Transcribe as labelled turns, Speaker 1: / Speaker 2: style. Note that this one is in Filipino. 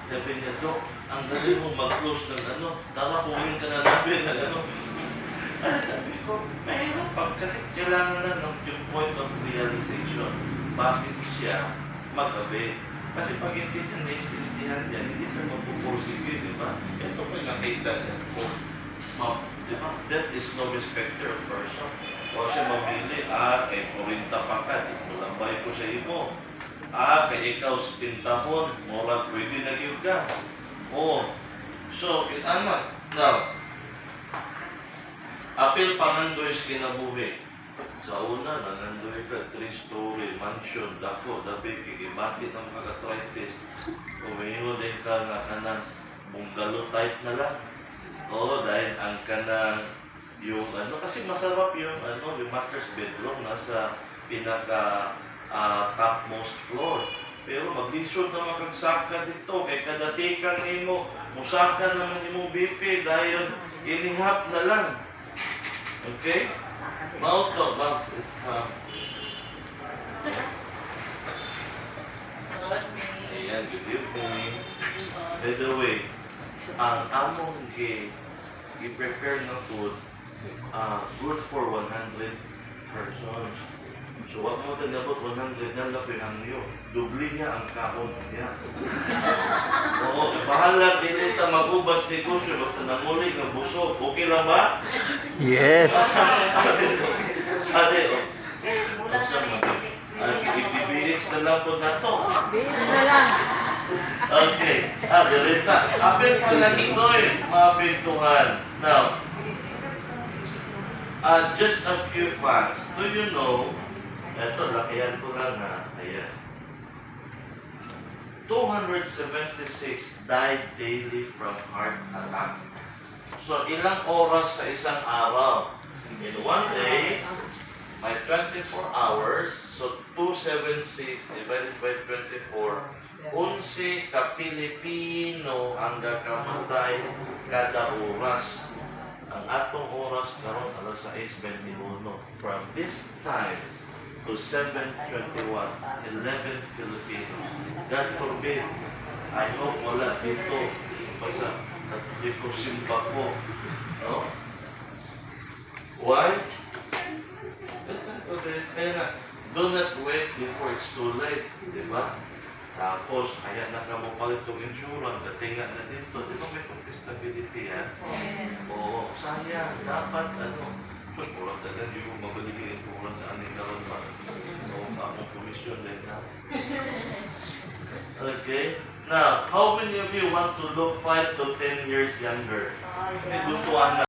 Speaker 1: Sabi niya, Dok, ang galing mo mag-close ng ano, tama kunin ka na namin ng ano. Ay, sabi ko, mahirap pa kasi kailangan na yung point of realization. Bakit siya magabi? Kasi pag hindi niya naiintindihan niya, hindi siya mapupursige, di ba? Ito pa yung nakita niya po. Di ba? That is no respecter of person. O siya mamili, kay 40 pa ka, di mo lambay ko sa imo. Kay ikaw sa pintahon, mura pwede na yun ka. So, kita na. Now, apil pangandoy sa kinabuhi. Sa una, nangandoy ka, 3-story, mansion, dako, dabi, kikibati ng kag-arthritis. Umiho din ka nga kanang bungalow type na lang. Dahil ang kanang yung ano, kasi masarap yung ano, yung master's bedroom nasa pinaka topmost floor. Pero mag-lisod na makagsaka dito, kay kadatikan nimo, musaka naman imong BP dahil inihap na lang. Okay? Mauto, ayan, good evening. By the way, ang among i-prepare na food, good for 100 persons. So, wag mo din dapat 100 na lapin ang niyo. Dubliya ang kahon niya. Bahala din ito mag-ubas negosyo. Basta namuli ng busog. Okay lang ba?
Speaker 2: Yes.
Speaker 1: Ate, ibibilis na lang po na to.
Speaker 3: Bilis na lang.
Speaker 1: Okay. Direta. Apel pala ito'y mga pintuhan. Now, just a few facts. Do you know, ito, lakihan ko lang ayan. 276 died daily from heart attack. So, ilang oras sa isang araw? In one day, may 24 hours, so 276 divided by 24, 11 ka-Pilipino ang gakamatay kada oras. Ang atong oras karon alas 6:21. From this time to 7:21, 11 Filipinos. God forbid, I hope wala dito. Basta, hindi ko simpa ko. No? Why? Kaya nga, do not wait before it's too late. Di ba? Tapos, kaya nakamupalit itong insurance, datingan na dito. Di ba may contestability yan? Oo, sayang. Dapat, mas murang talaga, hindi ko mabalik yung insurance sa aning karoon ba? Oo, akong komisyon din na. Okay? Now, how many of you want to look 5 to 10 years younger? Hindi gusto na.